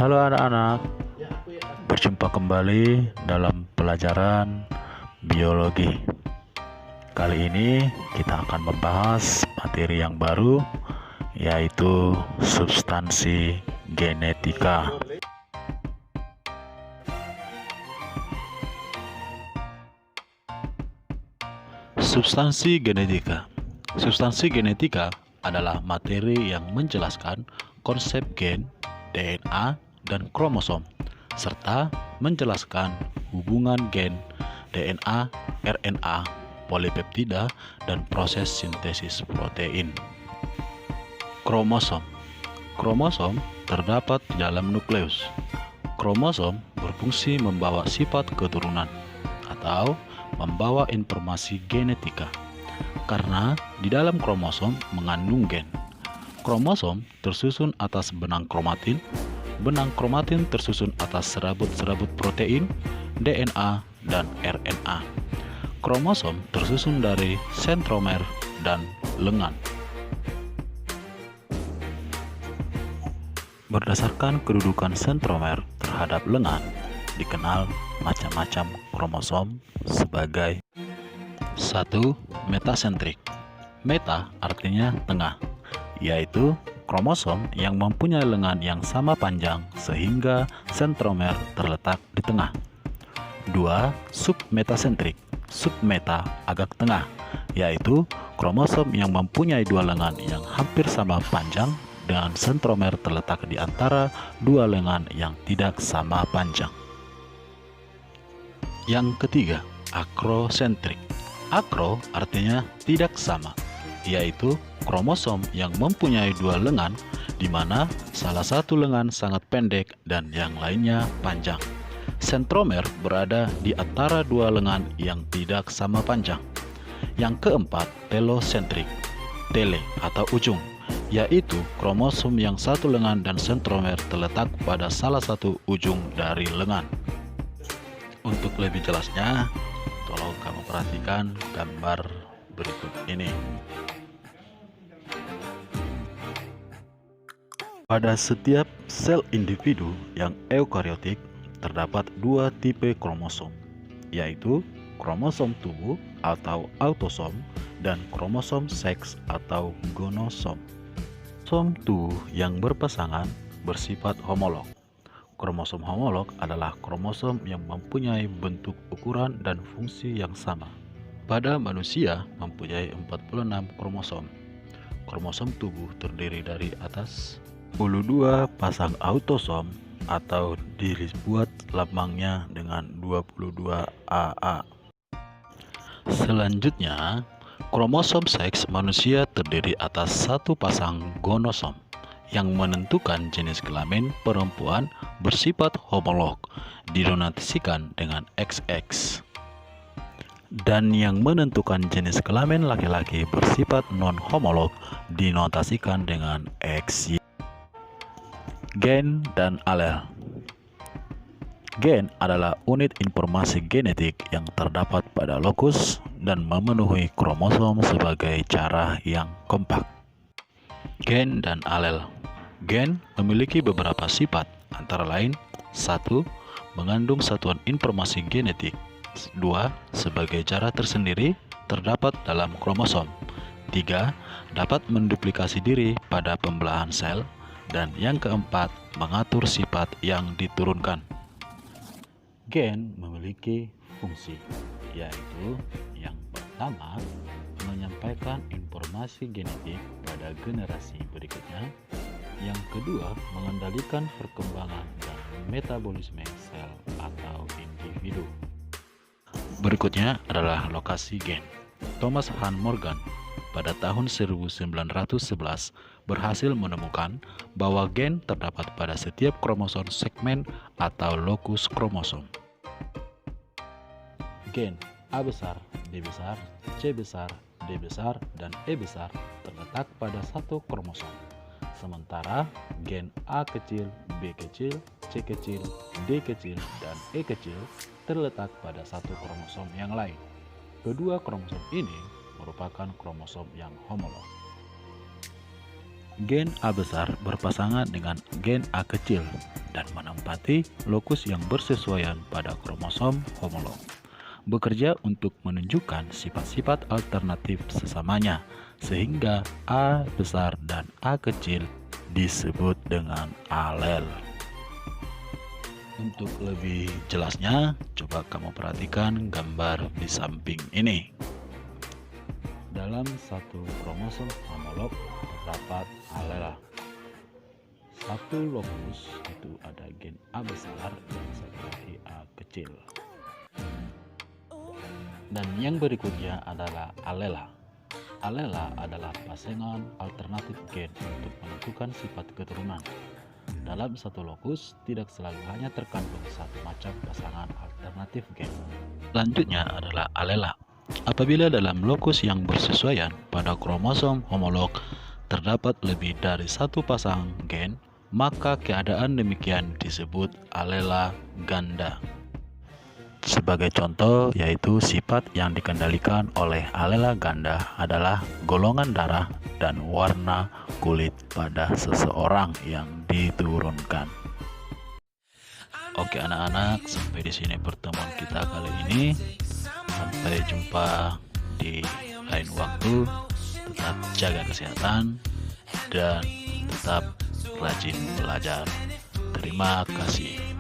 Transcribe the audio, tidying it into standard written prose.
Halo anak-anak, berjumpa kembali dalam pelajaran biologi. Kali ini kita akan membahas materi yang baru, yaitu substansi genetika. Substansi genetika. Substansi genetika adalah materi yang menjelaskan konsep gen, DNA, dan kromosom, serta menjelaskan hubungan gen, DNA, RNA, polipeptida, dan proses sintesis protein. Kromosom. Kromosom terdapat di dalam nukleus. Kromosom berfungsi membawa sifat keturunan atau membawa informasi genetika, karena di dalam kromosom mengandung gen. Kromosom tersusun atas benang kromatin tersusun atas serabut-serabut protein, DNA, dan RNA. Kromosom tersusun dari sentromer dan lengan. Berdasarkan kedudukan sentromer terhadap lengan, dikenal macam-macam kromosom sebagai 1. Metasentrik. Meta artinya tengah, yaitu kromosom yang mempunyai lengan yang sama panjang sehingga sentromer terletak di tengah. 2. Submetasentrik. Submeta agak tengah, yaitu kromosom yang mempunyai dua lengan yang hampir sama panjang dengan sentromer terletak di antara dua lengan yang tidak sama panjang. Yang ketiga, akrosentrik. Akro artinya tidak sama, yaitu kromosom yang mempunyai dua lengan di mana salah satu lengan sangat pendek dan yang lainnya panjang. Sentromer berada di antara dua lengan yang tidak sama panjang. Yang keempat, telosentrik. Tele atau ujung, yaitu kromosom yang satu lengan dan sentromer terletak pada salah satu ujung dari lengan. Untuk lebih jelasnya, tolong kamu perhatikan gambar berikut ini. Pada setiap sel individu yang eukariotik terdapat dua tipe kromosom, yaitu kromosom tubuh atau autosom dan kromosom seks atau gonosom. Kromosom tubuh yang berpasangan bersifat homolog. Kromosom homolog adalah kromosom yang mempunyai bentuk, ukuran, dan fungsi yang sama. Pada manusia mempunyai 46 kromosom. Kromosom tubuh terdiri dari atas 22 pasang autosom atau dibuat lambangnya dengan 22 AA. Selanjutnya, kromosom seks manusia terdiri atas satu pasang gonosom yang menentukan jenis kelamin perempuan bersifat homolog, dinotasikan dengan XX. Dan yang menentukan jenis kelamin laki-laki bersifat non-homolog, dinotasikan dengan XY. Gen dan alel. Gen adalah unit informasi genetik yang terdapat pada lokus dan memenuhi kromosom sebagai cara yang kompak. Gen dan alel. Gen memiliki beberapa sifat, antara lain 1. Mengandung satuan informasi genetik. 2. Sebagai cara tersendiri terdapat dalam kromosom. 3. Dapat menduplikasi diri pada pembelahan sel. Dan yang keempat, mengatur sifat yang diturunkan. Gen memiliki fungsi, yaitu yang pertama, menyampaikan informasi genetik pada generasi berikutnya. Yang kedua, mengendalikan perkembangan dan metabolisme sel atau individu. Berikutnya adalah lokasi gen. Thomas Hunt Morgan pada tahun 1911 berhasil menemukan bahwa gen terdapat pada setiap kromosom segmen atau lokus kromosom. Gen A besar, B besar, C besar, D besar, dan E besar terletak pada satu kromosom. Sementara gen A kecil, B kecil, C kecil, D kecil, dan E kecil terletak pada satu kromosom yang lain. Kedua kromosom ini merupakan kromosom yang homolog. Gen A besar berpasangan dengan gen A kecil dan menempati lokus yang bersesuaian pada kromosom homolog. Bekerja untuk menunjukkan sifat-sifat alternatif sesamanya, sehingga A besar dan A kecil disebut dengan alel. Untuk lebih jelasnya, coba kamu perhatikan gambar di samping ini. Dalam satu kromosom homolog terdapat alel. Satu lokus itu ada gen A besar dan satu A kecil. Dan yang berikutnya adalah alela. Alela adalah pasangan alternatif gen untuk menentukan sifat keturunan. Dalam satu lokus tidak selalu hanya terkandung satu macam pasangan alternatif gen. Selanjutnya adalah alela. Apabila dalam lokus yang bersesuaian pada kromosom homolog terdapat lebih dari satu pasang gen, maka keadaan demikian disebut alela ganda. Sebagai contoh, yaitu sifat yang dikendalikan oleh alela ganda adalah golongan darah dan warna kulit pada seseorang yang diturunkan. Oke anak-anak, sampai di sini pertemuan kita kali ini. Sampai jumpa di lain waktu. Tetap jaga kesehatan dan tetap rajin belajar. Terima kasih.